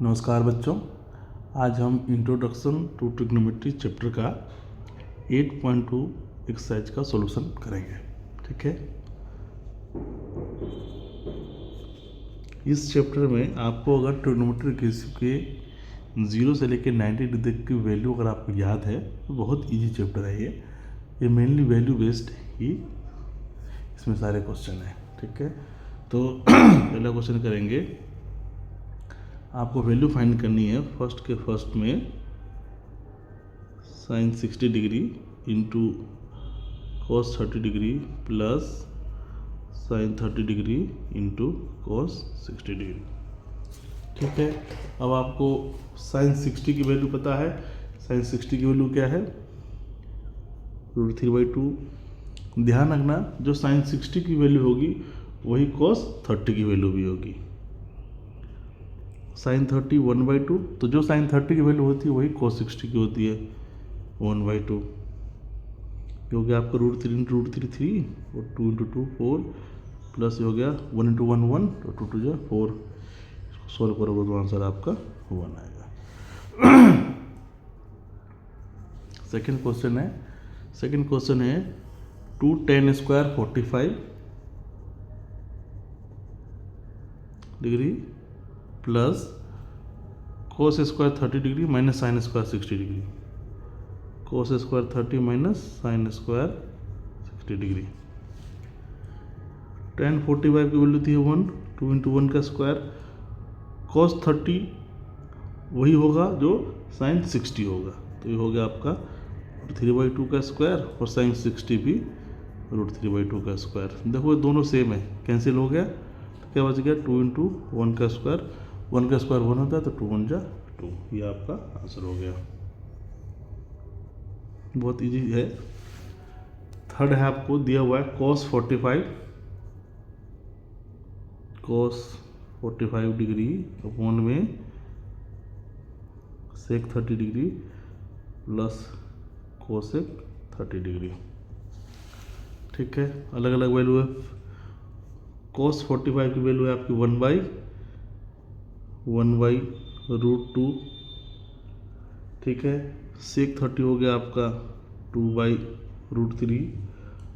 नमस्कार बच्चों, आज हम इंट्रोडक्शन टू ट्रिग्नोमेट्री चैप्टर का 8.2 एक्सरसाइज का सॉल्यूशन करेंगे। ठीक है, इस चैप्टर में आपको अगर ट्रिग्नोमेट्री रेशियो के 0 से लेकर 90 डिग्री तक की वैल्यू अगर आपको याद है तो बहुत इजी चैप्टर है ये मेनली वैल्यू बेस्ड ही इसमें सारे क्वेश्चन हैं। ठीक है, तो पहला क्वेश्चन करेंगे, आपको वैल्यू फाइंड करनी है फर्स्ट में sine 60 degree into cos 30 degree plus sine 30 degree into cos 60 degree. ठीक है, अब आपको साइन 60 की वैल्यू पता है। साइन 60 की वैल्यू क्या है? √3/2। ध्यान रखना, जो साइन 60 की वैल्यू होगी वही कॉस 30 की वैल्यू भी होगी। साइन 30 1/2, तो जो साइन 30 की वैल्यू होती है वही cos 60 की होती है 1/2, क्योंकि आपका √3 इंटू √3 3 और 2 इंटू 2 4 प्लस हो गया 1 इंटू 1 1 और 2 2 4। इसको सॉल्व करोगे तो आंसर आपका 1 आएगा। सेकेंड क्वेश्चन है 2 tan square 45 degree plus cos square 30 degree minus sine square 60 degree. cos square 30 minus sine square 60 degree. tan 45 की वैल्यू थी 1, 2 इंटू 1 का स्क्वायर। cos 30 वही होगा जो साइन 60 होगा, तो ये हो गया आपका √3/2 का स्क्वायर और साइन 60 भी √3/2 का स्क्वायर। देखो ये दोनों सेम है, कैंसिल हो गया, तो क्या बच गया 2 इंटू 1 का स्क्वायर। 1 का स्क्वायर 1 होता है तो 2 1 जा 2, ये आपका आंसर हो गया। बहुत इजी है। थर्ड है, आपको दिया हुआ है cos 45 डिग्री अपॉन में sec 30 degree plus cosec 30 degree. ठीक है, अलग अलग वैल्यू है। cos 45 की वैल्यू है आपकी 1/√2। ठीक है, sec 30 हो गया आपका 2/√3।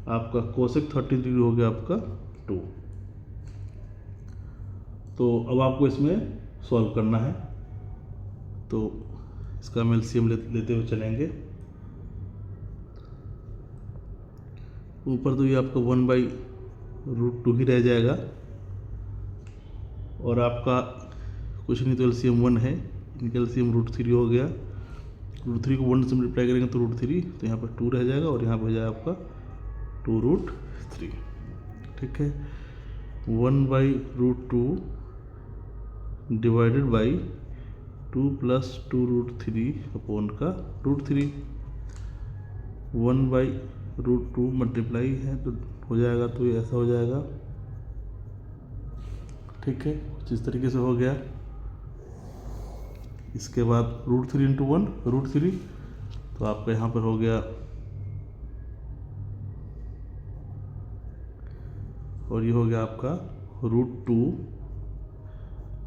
आपका cosec 30 डिग्री हो गया आपका 2। तो अब आपको इसमें सॉल्व करना है, तो इसका हम एलसीएम लेते हुए चलेंगे। ऊपर तो ये आपका 1/√2 ही रह जाएगा और आपका कुछ नहीं, तो एलसीएम 1 है, इनका एलसीएम √3 हो गया। √3 को 1 से मल्टीप्लाई करेंगे तो √3, तो यहाँ पर 2 रह जाएगा और यहाँ पर जाएगा आपका 2√3। ठीक है, 1/√2 डिवाइडेड बाई 2 प्लस 2√3 अपॉन का √3। 1/√2 मल्टीप्लाई है तो हो जाएगा, तो ये ऐसा हो जाएगा। ठीक है, कुछ इस तरीके से हो गया। इसके बाद √3 इंटू 1 √3, तो आपका यहाँ पर हो गया, और ये हो गया आपका √2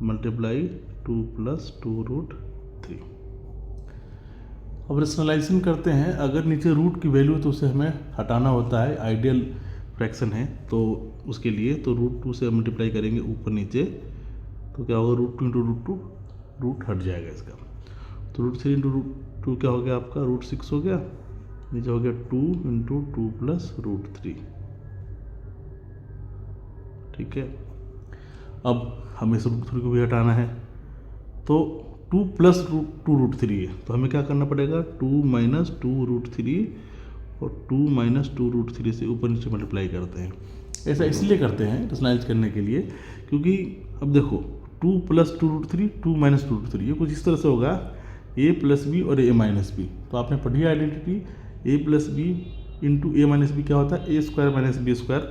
मल्टीप्लाई 2 प्लस 2√3। अब रेशनलाइजेशन करते हैं। अगर नीचे रूट की वैल्यू है तो उसे हमें हटाना होता है, आइडियल फ्रैक्शन है तो उसके लिए, तो √2 से मल्टीप्लाई करेंगे ऊपर नीचे, तो क्या होगा √2 इंटू √2, रूट हट जाएगा इसका। तो √3 इंटू √2 क्या हो गया आपका √6 हो गया, नीचे हो गया 2 इंटू 2 प्लस √3। ठीक है, अब हमें इस √3 को भी हटाना है, तो 2 प्लस 2√3 है, तो हमें क्या करना पड़ेगा 2 माइनस 2√3 और 2 माइनस 2√3 से ऊपर नीचे मल्टीप्लाई करते हैं। ऐसा इसलिए करते हैं रेशनलाइज करने के लिए, क्योंकि अब देखो 2 प्लस 2√3 2 माइनस 2√3 ये कुछ इस तरह से होगा a प्लस बी और a माइनस बी। तो आपने पढ़ी identity a plus B into a minus B क्या होता है a square minus B square.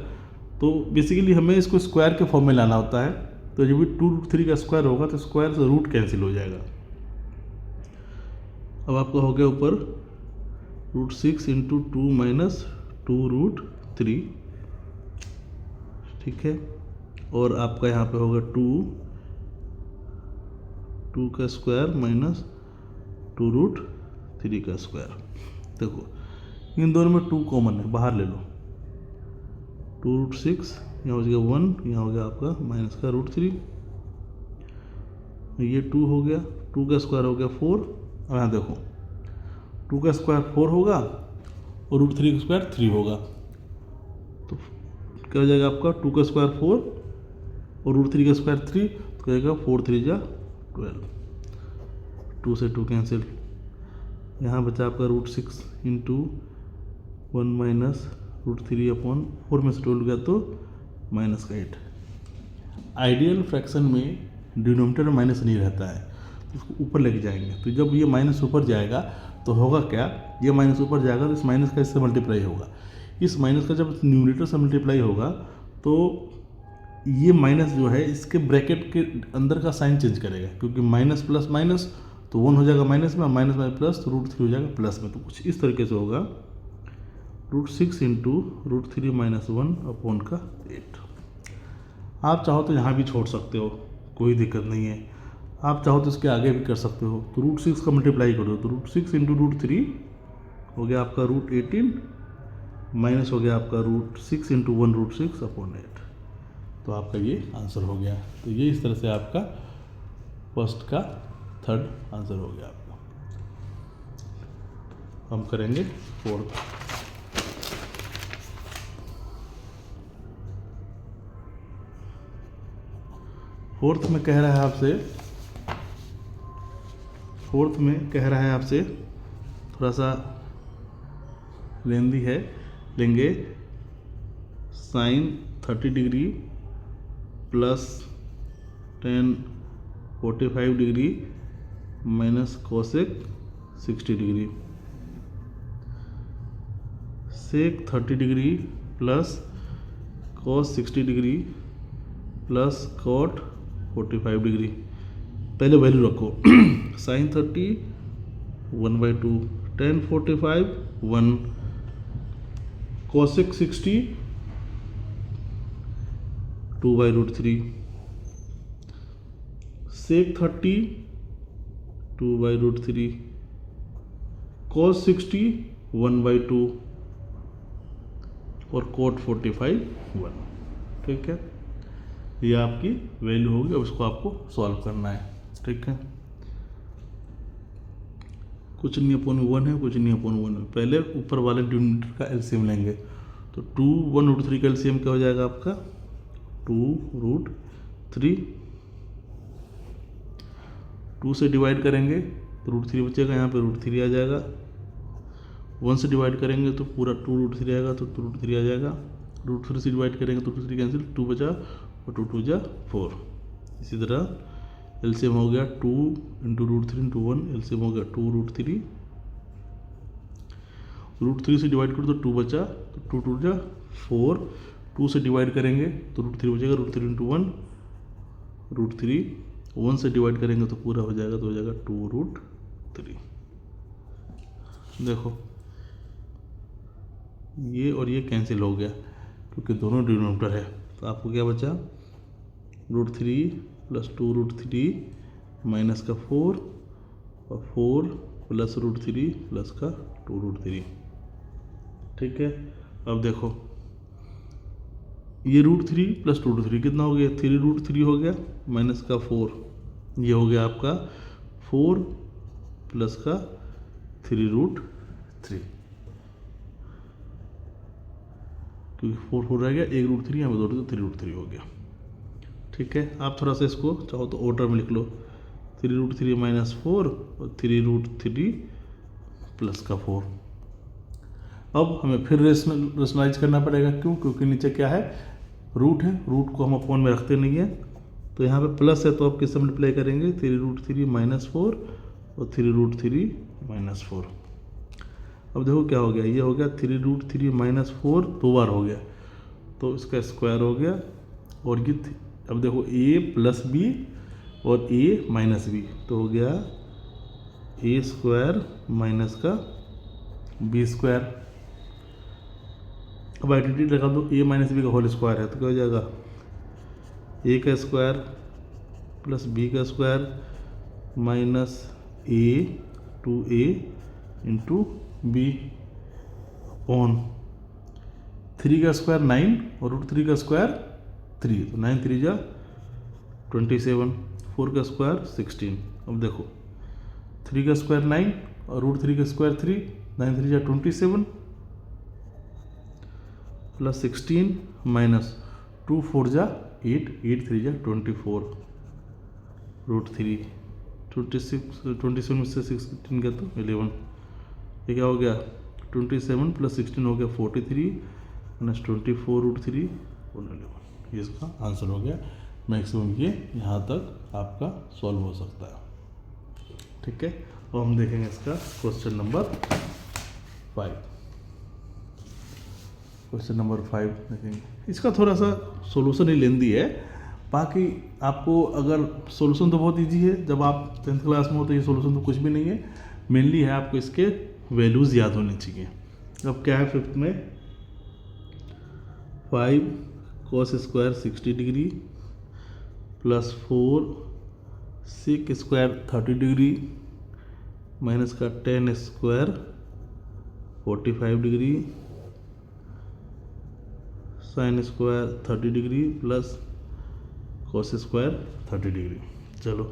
तो बेसिकली हमें इसको स्क्वायर के फॉर्म में लाना होता है, तो जब भी 2√3 का स्क्वायर होगा तो स्क्वायर से रूट कैंसिल हो जाएगा। अब आपका हो गया ऊपर √6 इंटू 2 माइनस 2√3। ठीक है, और आपका यहाँ पे होगा 2 2 का स्क्वायर माइनस 2 रूट 3 का स्क्वायर। देखो इन दोनों में 2 कॉमन है, बाहर ले लो। 2 रूट 6 यहाँ हो गया 1, यहाँ हो गया आपका माइनस का रूट 3, ये 2 हो गया, 2 का स्क्वायर हो गया 4। अब यहाँ देखो 2 का स्क्वायर 4 होगा और रूट 3 का स्क्वायर 3 होगा, तो क्या हो जाएगा आपका 2 का स्क्वायर 4 और रूट 3 का स्क्वायर 3, तो कहेगा 4 3 जा 12, 2 से 2 कैंसिल। यहाँ बचा आपका root 6 into 1 minus root 3 upon 4 में से 12 गया तो माइनस का 8। आइडियल फ्रैक्शन में डिनोमिनेटर में माइनस नहीं रहता है, उसको ऊपर लेके जाएंगे, तो जब ये माइनस ऊपर जाएगा तो होगा क्या, ये माइनस ऊपर जाएगा तो इस माइनस का इससे मल्टीप्लाई होगा, इस माइनस का जब न्यूमरेटर से मल्टीप्लाई होगा तो ये माइनस जो है इसके ब्रैकेट के अंदर का साइन चेंज करेगा, क्योंकि माइनस प्लस माइनस तो 1 हो जाएगा माइनस में, माइनस में प्लस तो रूट 3 हो जाएगा प्लस में। तो कुछ इस तरीके से होगा root 6 into root 3 minus 1 upon का 8। आप चाहो तो यहाँ भी छोड़ सकते हो, कोई दिक्कत नहीं है। आप चाहो तो इसके आगे भी कर सकते हो, तो रूट 6 का मल्टीप्लाई करो तो रूट 6 इंटू रूट 3 हो गया आपका रूट 18 माइनस हो गया आपका रूट 6 इंटू 1 रूट 6 अपॉन 8। तो आपका ये आंसर हो गया। तो ये इस तरह से आपका फर्स्ट का थर्ड आंसर हो गया आपका। हम करेंगे फोर्थ। फोर्थ में कह रहा है आपसे थोड़ा सा लेंदी है, लेंगे sine 30 degree plus tan 45 degree minus cosec 60 degree, sec 30 degree plus cos 60 degree plus cot 45 degree. पहले वैल्यू रखो sine 30 1/2, tan 45 1, cosec 60 2/√3, sec 30 2/√3, cos 60 1/2 और cot 45 1। ठीक है, ये आपकी वैल्यू होगी। अब इसको आपको सॉल्व करना है। ठीक है, कुछ नहीं अपॉन 1 है, कुछ नहीं अपॉन 1 है। पहले ऊपर वाले डिनोमिनेटर का एलसीएम लेंगे, तो 2 1√3 का एलसीएम क्या हो जाएगा आपका 2√3। 2 से डिवाइड करेंगे तो √3 बचेगा, यहाँ पे √3 आ जाएगा। 1 से डिवाइड करेंगे तो पूरा 2√3 आएगा, तो √3 आ जाएगा। √3 से डिवाइड करेंगे तो √3 कैंसिल, 2 बचा और 2 2 जा 4। इसी तरह एलसीएम हो गया 2 इंटू √3 इंटू 1, एलसीएम हो गया 2√3। √3 से डिवाइड करो तो 2 बचा, तो 2 2 जा 4। 2 से डिवाइड करेंगे तो √3 बचेगा, √3 इंटू 1 √3। 1 से डिवाइड करेंगे तो पूरा हो जाएगा, तो हो जाएगा 2√3। देखो ये और ये कैंसिल हो गया क्योंकि दोनों डिनोमिनेटर है। तो आपको क्या बचा √3 प्लस 2√3 माइनस का 4 और 4 प्लस √3 प्लस का 2√3। ठीक है, अब देखो ये √3 प्लस 2√3 कितना हो गया 3√3 हो गया माइनस का 4, ये हो गया आपका 4 प्लस का 3√3, क्योंकि 4 4 रह गया, 1√3 यहाँ पे 2 तो 3√3 हो गया। ठीक है, आप थोड़ा सा इसको चाहो तो ऑर्डर में लिख लो, 3√3 माइनस 4 और 3√3 प्लस का 4। अब हमें फिर रेशनलाइज करना पड़ेगा, क्यों? क्योंकि नीचे क्या है रूट है, रूट को हम अपॉन में रखते नहीं है। तो यहाँ पे प्लस है तो आप किससे मल्टीप्लाई करेंगे 3√3 माइनस 4 और 3√3 माइनस 4। अब देखो क्या हो गया, ये हो गया 3√3 माइनस 4 2 बार हो गया, तो इसका स्क्वायर हो गया। और ये अब देखो a प्लस बी और a माइनस बी, तो हो गया a स्क्वायर माइनस का b स्क्वायर। अब आइडेंटिटी लगा दो, a माइनस बी का होल स्क्वायर है तो क्या हो जाएगा a का स्क्वायर प्लस b का square minus A two A into B on 3 का स्क्वायर 9 और √3 का स्क्वायर 3, तो 9 3 जा 27, 4 का स्क्वायर 16। अब देखो 3 का स्क्वायर 9 और √3 का स्क्वायर 3, 9 3 जा 27 प्लस 16 माइनस 2 4 जा 8, 8 3 जा 24, √3 27 में से 16 गया तो 11, ये क्या हो गया 27 प्लस 16 हो गया 43 माइनस 24 √3 और 11, ये इसका आंसर हो गया। मैक्सिमम ये यहाँ तक आपका सॉल्व हो सकता है। ठीक है, और हम देखेंगे इसका क्वेश्चन नंबर 5। क्वेश्चन नंबर 5 देखेंगे, इसका थोड़ा सा सॉल्यूशन ही लेंदी है, बाकी आपको अगर सॉल्यूशन तो बहुत इजी है, जब आप 10th क्लास में हो तो ये सॉल्यूशन तो कुछ भी नहीं है, मेनली है आपको इसके वैल्यूज़ याद होने चाहिए। अब क्या है 5th में 5 cos square 60 degree plus 4 sec square 30 degree minus का tan square 45 degree sin square 30 degree plus cos square 30 degree. चलो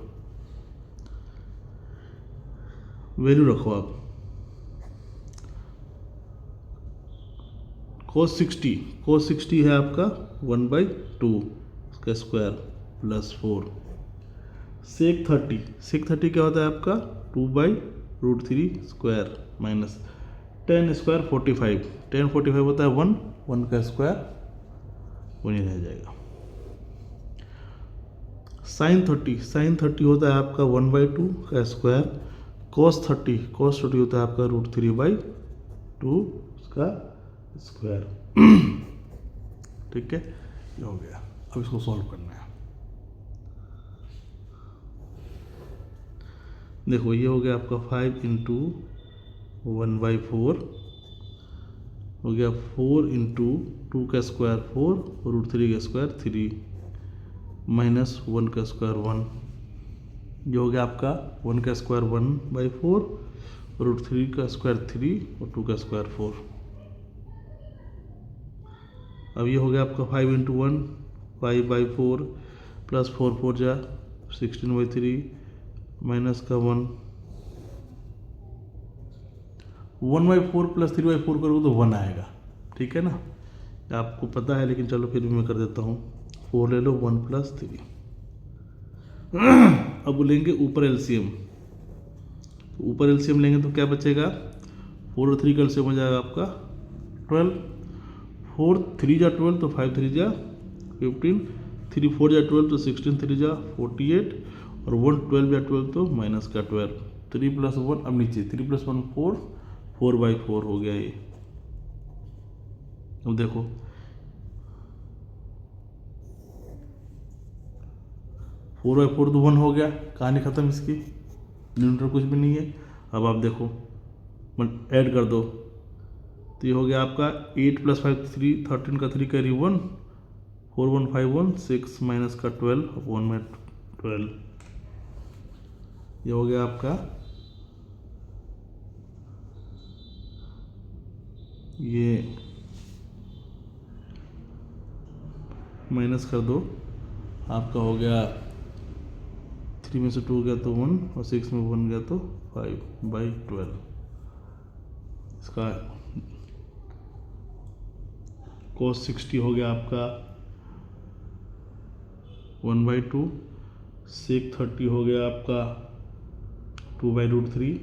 वैल्यू रखो आप। cos 60 है आपका 1/2 इसका स्क्वायर प्लस 4, sec 30 क्या होता है आपका 2/√3 square minus tan square 45, tan 45 होता है 1 का स्क्वायर 1 ही रह जाएगा। sin 30 होता है आपका 1/2 का स्क्वायर, cos 30 होता है आपका √3/2 इसका स्क्वायर। ठीक है, ये हो गया। अब इसको सॉल्व करना है। देखो ये हो गया आपका 5 इंटू 1/4 हो गया 4 इंटू 2 का स्क्वायर 4 √3 का स्क्वायर 3 माइनस 1 का स्क्वायर 1, ये हो गया आपका 1 का स्क्वायर 1/4 √3 का स्क्वायर 3 और 2 का स्क्वायर 4। अब ये हो गया आपका 5 इंटू 1 5/4 प्लस 4 4 जा 16/3 माइनस का 1/4 प्लस 3/4 करोगे तो 1 आएगा। ठीक है ना, आपको पता है, लेकिन चलो फिर भी मैं कर देता हूँ। 4 ले लो 1 प्लस 3। अब लेंगे ऊपर एलसीएम, ऊपर एलसीएम लेंगे तो क्या बचेगा 4 और 3 का एलसीएम हो जाएगा आपका 12, 4 3 जा 12 तो 5 3 जा 15, 3 4 जा 12 तो 16 3 जा 48 और 1 12 जा 12 तो माइनस का 12, 3 प्लस 1 अब नीचे 3 प्लस 1 4, 4/4 हो गया ये। अब देखो 4/4 तो 1 हो गया, कहानी खत्म इसकी, न्यूमरेटर कुछ भी नहीं है। अब आप देखो ऐड कर दो तो ये हो गया आपका 8 प्लस 5 3, 13 का 3 कैरी 1, 4 1 5 1 6 माइनस का 12 1 में 12, ये हो गया आपका ये माइनस कर दो, आपका हो गया 3 में से 2 गया तो 1 और 6 में 1 गया तो 5/12। इसका cos 60 हो गया आपका 1/2, sec 30 हो गया आपका 2/√3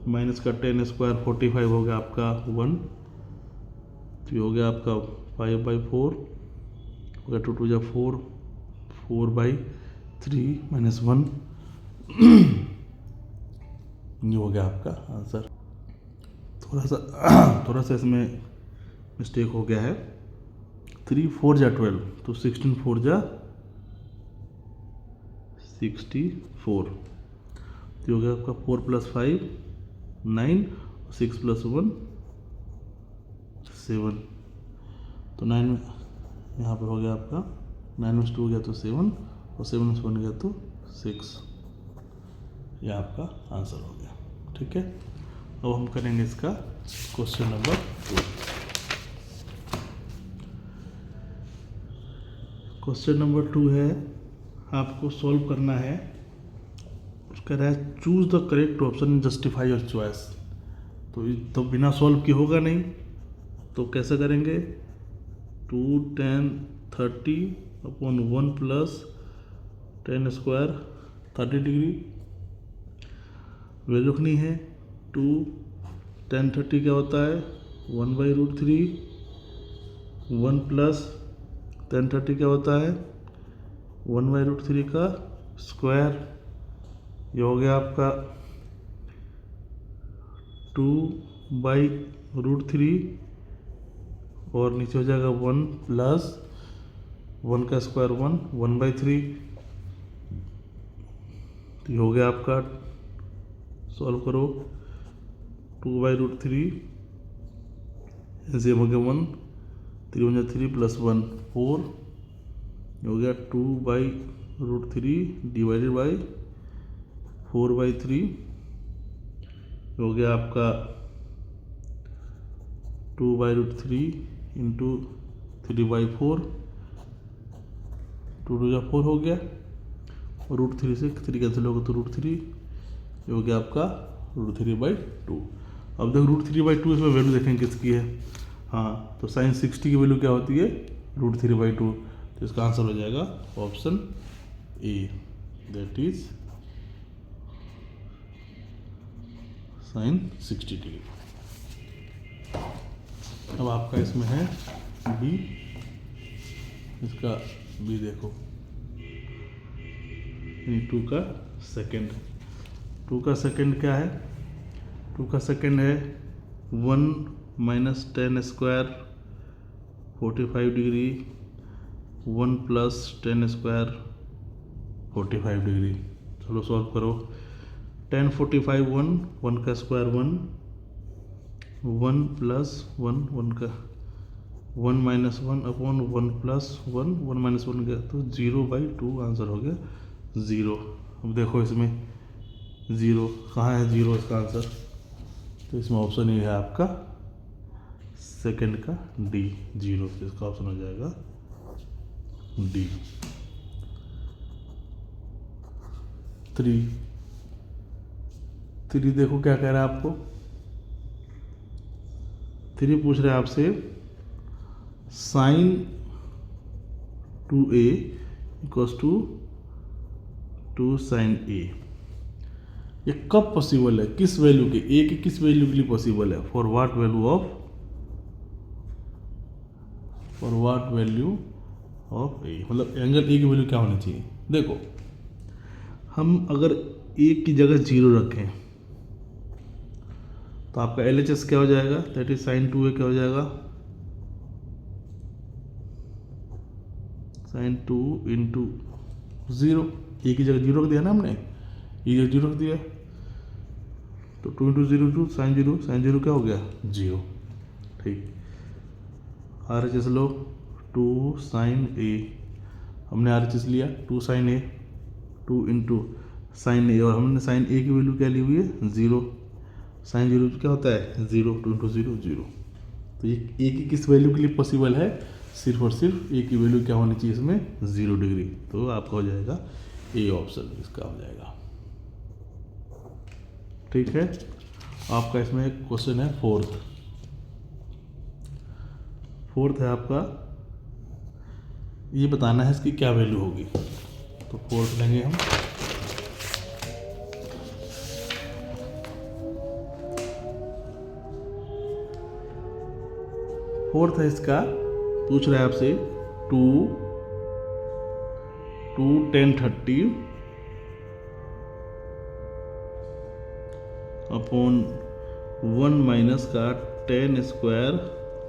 माइनस का tan स्क्वायर 45 हो गया आपका 1, तो ये हो गया आपका 5/4 हो गया 2 2 जा 4, 4/3 माइनस 1, ये हो गया आपका आंसर। थोड़ा सा इसमें मिस्टेक हो गया है, 3 4 जा 12 तो 16 4 जा 64, तो हो गया आपका 4 प्लस 5 9, 6 प्लस 1 7, तो 9 में यहाँ पे हो गया आपका 9 में से 2 गया तो 7 और 7 में से 1 गया तो 6। यह आपका आंसर हो गया। ठीक है, अब हम करेंगे इसका क्वेश्चन नंबर 2। क्वेश्चन नंबर 2 है, आपको सॉल्व करना है, उसका रहा है choose the correct option and justify your choice. तो बिना सॉल्व किए होगा नहीं, तो कैसे करेंगे? 2 10 30 upon 1 plus 10 square 30 degree value रखनी है। 2 10 30 क्या होता है? 1/√3। 1 प्लस 10 30 क्या होता है? 1/√3 का स्क्वायर। ये हो गया आपका 2/√3 और नीचे हो जाएगा 1 प्लस 1 का स्क्वायर 1/3। तो ये हो गया आपका, सॉल्व करो, 2/√3 ऐसे हो गया 1, 3 × 3 प्लस 1 4। हो गया 2/√3 डिवाइडेड बाई 4/3। हो गया आपका 2/√3 इंटू 3/4। 2 2 4 हो गया, और √3 से 3 कैंसिल होगा तो √3। ये हो गया आपका √3/2। अब देखो √3/2 इसमें वैल्यू देखेंगे किसकी है। हाँ, तो sin 60 की वैल्यू क्या होती है? √3/2। तो इसका आंसर हो जाएगा option A, that is sin 60 degree. अब आपका इसमें है बी, इसका बी देखो, 2 का सेकेंड। 2 का सेकेंड क्या है? 2 का सेकेंड है 1 minus 10 square 45 degree 1 plus 10 square 45 degree. चलो सॉल्व करो। 10 45 1 का स्क्वायर 1 प्लस 1 का 1 माइनस 1 अपॉन 1 प्लस 1 माइनस 1 गया तो 0/2 आंसर हो गया 0। अब देखो इसमें 0 कहाँ है? 0 इसका आंसर, तो इसमें ऑप्शन ये है आपका सेकंड का डी 0। इसका ऑप्शन हो जाएगा डी। 3 देखो क्या कह रहा है आपको। 3 पूछ रहे हैं आपसे sin 2a equals to 2 sin a। ये कब पॉसिबल है? किस वैल्यू के? ए की किस वैल्यू के लिए पॉसिबल है? फॉर व्हाट वैल्यू ऑफ ए, मतलब एंगल ए की वैल्यू क्या होनी चाहिए? देखो, हम अगर ए की जगह 0 रखें तो आपका LHS क्या हो जाएगा? दैट इज sin 2a क्या हो जाएगा? sin 2 into 0। ए की जगह 0 रख दिया ना हमने, ए की जगह 0 रख दिया, तो 2 इंटू 0 2 sin 0 क्या हो गया? 0। ठीक, RHS लो, 2 sin a, हमने RHS लिया 2 sin a, 2 into sin a, और हमने sin a की वैल्यू क्या ली हुई है? 0। sin 0 क्या होता है? 0। 2 इंटू 0 0। तो ये ए की किस वैल्यू के लिए पॉसिबल है? सिर्फ और सिर्फ ए की वैल्यू क्या होनी चाहिए इसमें? 0 डिग्री। तो आपका हो जाएगा ए ऑप्शन, इसका हो जाएगा। ठीक है, आपका इसमें एक क्वेश्चन है फोर्थ है आपका, ये बताना है इसकी क्या वैल्यू होगी। तो फोर्थ लेंगे हम। फोर्थ है इसका, पूछ रहा है आपसे 2 10 30 अपॉन 1 माइनस का 10 स्क्वायर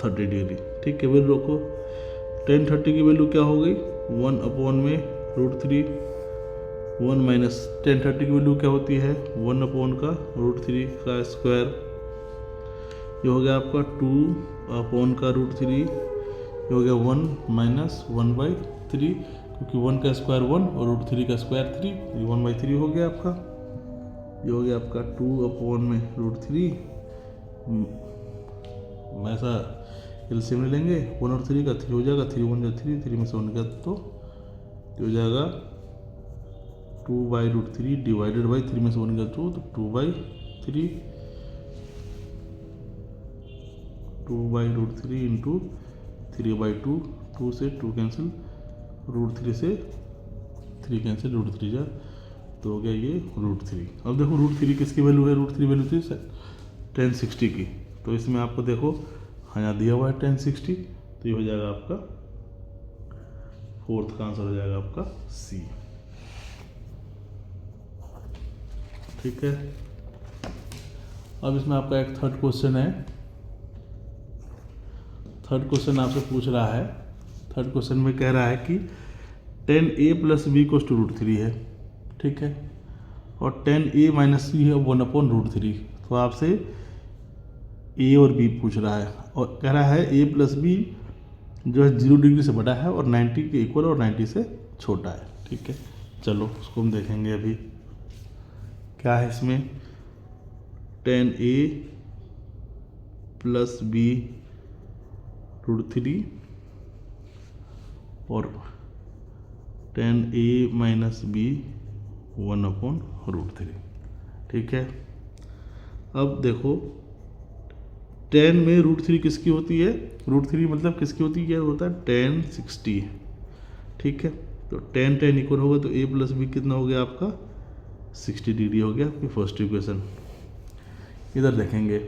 30 डिग्री। ठीक है, वैल्यू रखो। 10 30 की वैल्यू क्या हो गई? 1 अपॉन में √3। 1 माइनस 10 30 की वैल्यू क्या होती है? 1 अपॉन का √3 का स्क्वायर। ये हो गया आपका 2 अपॉन का √3। ये हो गया 1 माइनस 1/3, क्योंकि 1 का स्क्वायर 1 और √3 का स्क्वायर 3, ये 1/3 हो गया आपका। ये हो गया आपका 2/√3, ऐसा एलसीएम ले लेंगे, 1 और 3 का 3 हो जाएगा, 3 1 3, 3 में से 1 गया तो ये हो जाएगा 2/√3 डिवाइडेड बाई 3 में से 1 गया तो 2/3, 2/√3 इंटू 3/2, 2 से 2 कैंसिल, √3 से 3 कैंसिल, √3 जा तो हो गया ये √3। अब देखो √3 किसकी वैल्यू है, √3 वैल्यू थी 1060 की, तो इसमें आपको देखो हाँ यहाँ दिया हुआ है 1060, तो ये हो जाएगा आपका फोर्थ का आंसर हो जाएगा आपका सी। ठीक है, अब इसमें आपका एक थर्ड क्वेश्चन है। थर्ड क्वेश्चन आपसे पूछ रहा है, थर्ड क्वेश्चन में कह रहा है कि 10a + b = √3 है, ठीक है, और 10a - c है 1/√3, तो आपसे a और b पूछ रहा है और कह रहा है a + b जो है 0 डिग्री से बड़ा है और 90 के इक्वल और 90 से छोटा है। ठीक है, चलो उसको हम देखेंगे अभी क्या है इसमें। 10a + b √3 और 10a - b 1/√3। ठीक है, अब देखो 10 में √3 किसकी होती है, √3 मतलब किसकी होती है, क्या होता है 1060। ठीक है, तो 10 इक्वल होगा तो a + b कितना हो गया आपका 60 डिग्री हो गया आपकी फर्स्ट इक्वेशन। इधर देखेंगे,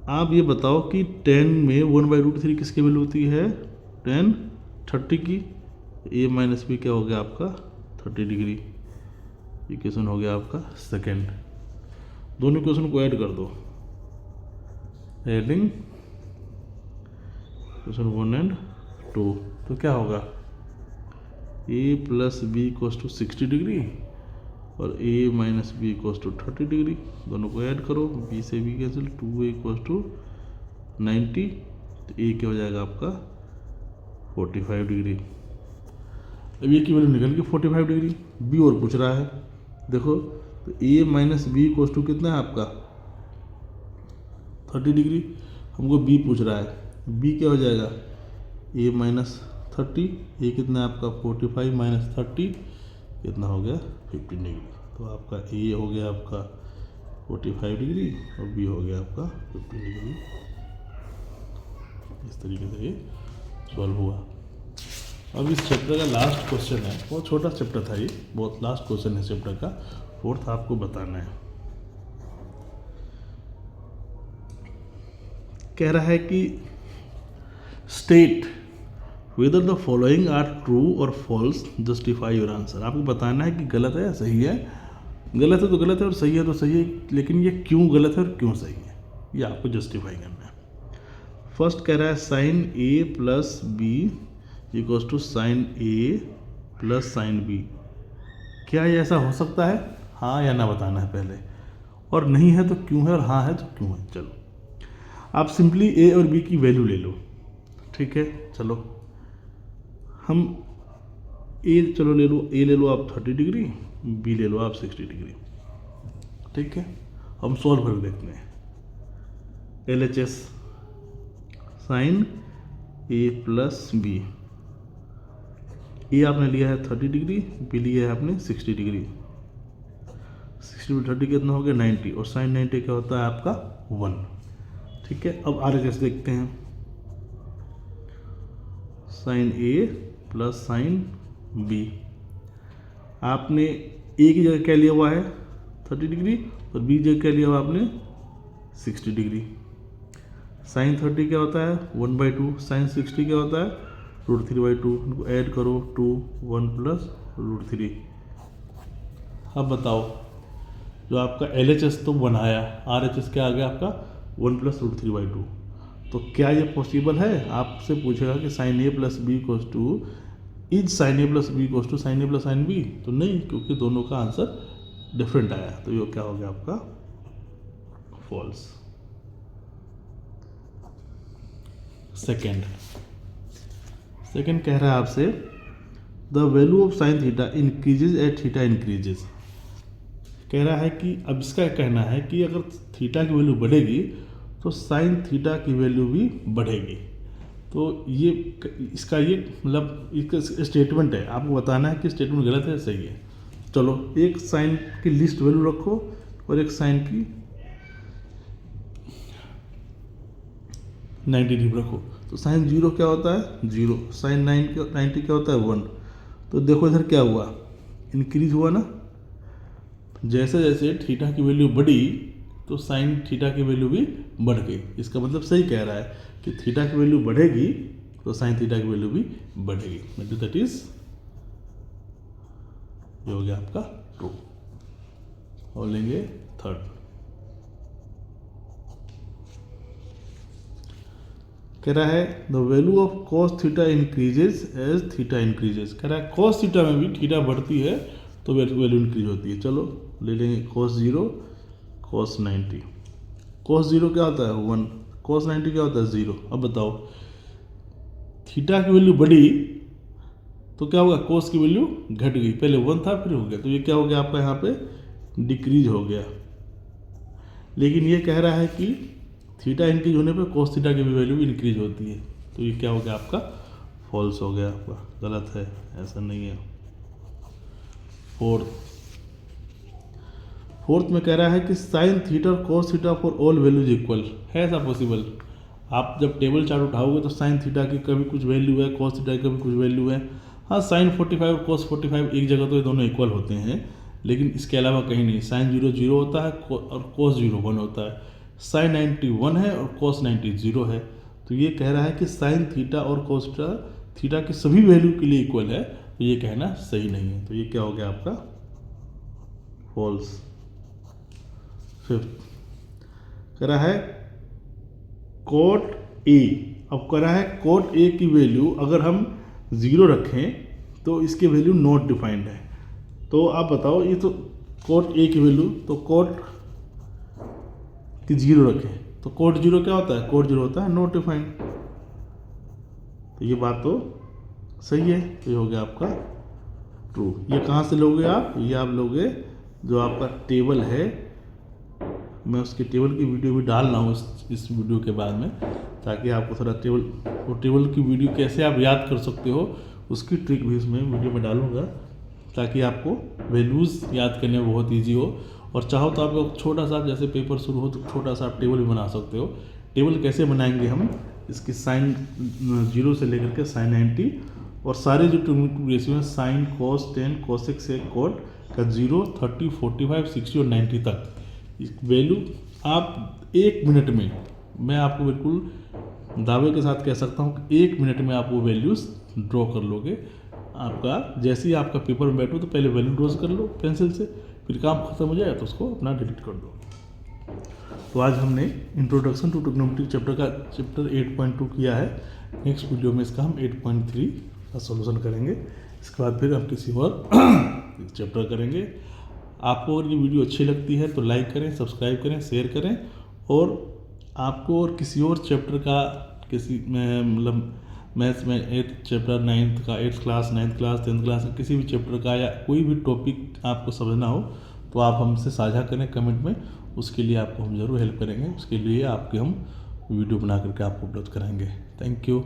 आप ये बताओ कि 10 में 1/√3 किसकी वैल्यू होती है 1030 की, a - b क्या हो गया आपका 30 डिग्री। इक्वेशन हो गया आपका सेकेंड। दोनों इक्वेशन को ऐड कर दो, एडिंग क्वेश्चन 1 और 2, तो क्या होगा a + b = 60 डिग्री और a - b = 30 डिग्री। दोनों को ऐड करो, b से b कैंसिल, 2a = 90, तो a क्या हो जाएगा आपका 45 डिग्री। अब ये की वैल्यू निकल गई 45 डिग्री। b और पूछ रहा है, देखो तो a - b = कितना है आपका 30 डिग्री, हमको b पूछ रहा है, b क्या हो जाएगा a - 30, a कितना है आपका 45 - 30 कितना हो गया 15 डिग्री। तो आपका a हो गया आपका 45 डिग्री और b हो गया आपका 15 डिग्री। इस तरीके से ये सॉल्व हुआ। अब इस चैप्टर का लास्ट क्वेश्चन है, बहुत छोटा चैप्टर था ये, बहुत लास्ट क्वेश्चन है चैप्टर का, फोर्थ आपको बताना है। कह रहा है कि state whether the following are true और फॉल्स, जस्टिफाई योर आंसर। आपको बताना है कि गलत है या सही है, गलत है तो गलत है और सही है तो सही है, लेकिन ये क्यों गलत है और क्यों सही है ये आपको जस्टिफाई करना है। फर्स्ट कह रहा है sin a + b = sin a + sin b। क्या ये ऐसा हो सकता है, हाँ या ना बताना है पहले, और नहीं है तो क्यों है और हाँ है तो क्यों है। चलो आप सिंपली a और b की वैल्यू ले लो। ठीक है, चलो हम चलो ले लो, a ले लो आप 30 डिग्री, b ले लो आप 60 डिग्री। ठीक है, हम सॉल्व करके देखते हैं। LHS sin a + b, a आपने लिया है 30 डिग्री, b लिया है आपने 60 डिग्री। 60 × 30 कितना हो गया 90, और sin 90 क्या होता है आपका 1। ठीक है, अब RHS देखते हैं। sin a + sin b, आपने a की जगह क्या लिया हुआ है 30 डिग्री और b की जगह क्या लिया हुआ आपने 60 डिग्री। sin 30 क्या होता है 1/2, sin 60 क्या होता है √3/2, इनको ऐड करो 2 1 + √3। अब बताओ जो आपका LHS तो बनाया, RHS क्या आ गया आपका 1 + √3/2, तो क्या ये पॉसिबल है। आपसे पूछेगा कि sin a + b is sin a + b = sin a + sin b, तो नहीं, क्योंकि दोनों का आंसर डिफरेंट आया, तो ये क्या हो गया आपका फॉल्स। सेकेंड कह रहा है आपसे the value of sin theta increases at theta increases. कह रहा है कि अब इसका कहना है कि अगर थीटा की वैल्यू बढ़ेगी तो साइन थीटा की वैल्यू भी बढ़ेगी। तो ये इसका ये मतलब इसका स्टेटमेंट है, आपको बताना है कि स्टेटमेंट गलत है सही है। चलो एक साइन की लिस्ट वैल्यू रखो और एक साइन की 90 डिग्री रखो। तो साइन 0 क्या होता है 0, साइन 90 क्या होता है 1। तो देखो इधर क्या हुआ, इंक्रीज हुआ ना। जैसे जैसे थीटा की वैल्यू बढ़ी तो साइन थीटा की वैल्यू भी बढ़ गई। इसका मतलब सही कह रहा है कि थीटा की वैल्यू बढ़ेगी तो साइन थीटा की वैल्यू भी बढ़ेगी। मतलब दैट इज ये हो गया आपका ट्रू। और लेंगे थर्ड, कह रहा है the value of cos theta increases as theta increases. कह रहा है कॉस थीटा में भी थीटा बढ़ती है तो वैल्यू इंक्रीज होती है। चलो ले लेंगे cos 0 cos 90। cos 0 क्या होता है 1, cos 90 क्या होता है 0। अब बताओ थीटा की वैल्यू बढ़ी तो क्या होगा, cos की वैल्यू घट गई, पहले 1 था फिर हो गया, तो ये क्या हो गया आपका यहाँ पे डिक्रीज हो गया। लेकिन ये कह रहा है कि थीटा इंक्रीज होने पे cos थीटा की भी वैल्यू इंक्रीज होती है, तो ये क्या हो गया आपका फॉल्स हो गया, आपका गलत है, ऐसा नहीं है। फोर्थ में कह रहा है कि साइन थीटा और cos theta for all values equal है। ऐसा पॉसिबल, आप जब टेबल चार्ट उठाओगे तो साइन थीटा की कभी कुछ वैल्यू है, कॉस थीटा की कभी कुछ वैल्यू है। हाँ साइन 45 और कॉस 45 एक जगह तो ये दोनों इक्वल होते हैं, लेकिन इसके अलावा कहीं नहीं। साइन 0 0 होता है और कॉस 0 1 होता है। साइन 90 1 है और कॉस 90 0 है। तो ये कह रहा है कि साइन थीटा और कॉस थीटा की सभी वैल्यू के लिए इक्वल है, तो ये कहना सही नहीं है। तो ये क्या हो गया आपका फॉल्स। फिफ्थ कह रहा है कोट ए। अब कह रहा है कोट ए की वैल्यू अगर हम 0 रखें तो इसकी वैल्यू नॉट डिफाइंड है। तो आप बताओ, ये तो कोट ए की वैल्यू, तो कोट की 0 रखें तो कोट 0 क्या होता है, कोट 0 होता है नॉट डिफाइंड। तो ये बात तो सही है, तो ये हो गया आपका ट्रू। ये कहाँ से लोगे आप, ये आप लोगे जो आपका टेबल है, मैं उसके टेबल की वीडियो भी डाल रहा हूँ इस वीडियो के बाद में, ताकि आपको थोड़ा टेबल की वीडियो कैसे आप याद कर सकते हो उसकी ट्रिक भी इसमें वीडियो में डालूंगा, ताकि आपको वैल्यूज़ याद करने में बहुत ईजी हो। और चाहो तो आप छोटा सा जैसे पेपर शुरू हो तो छोटा सा आप टेबल भी बना सकते हो। टेबल कैसे बनाएंगे हम, इसकी साइन 0 से लेकर के साइन 90 और सारे जो रेशियो हैं साइन कॉस 10 कोसेक से कोट का 0 30 45 60 और 90 तक वैल्यू आप 1 मिनट में, मैं आपको बिल्कुल दावे के साथ कह सकता हूँ कि 1 मिनट में आप वो वैल्यूज़ ड्रॉ कर लोगे। आपका जैसे ही आपका पेपर में बैठो तो पहले वैल्यू ड्रॉ कर लो पेंसिल से, फिर काम खत्म हो जाए तो उसको अपना डिलीट कर दो। तो आज हमने इंट्रोडक्शन टू ट्रिग्नोमेट्री चैप्टर 8.2 किया है। नेक्स्ट वीडियो में इसका हम 8.3 का सॉल्यूशन करेंगे। इसके बाद फिर हम किसी और चैप्टर करेंगे। आपको अगर ये वीडियो अच्छी लगती है तो लाइक करें, सब्सक्राइब करें, शेयर करें। और आपको और किसी और चैप्टर का किसी में मतलब मैथ्स में 8th चैप्टर 9th का 8th class 9th class 10th class का किसी भी चैप्टर का या कोई भी टॉपिक आपको समझना हो तो आप हमसे साझा करें कमेंट में, उसके लिए आपको हम ज़रूर हेल्प करेंगे। उसके लिए आपके हम वीडियो बना करके आपको उपलब्ध कराएंगे। Thank you.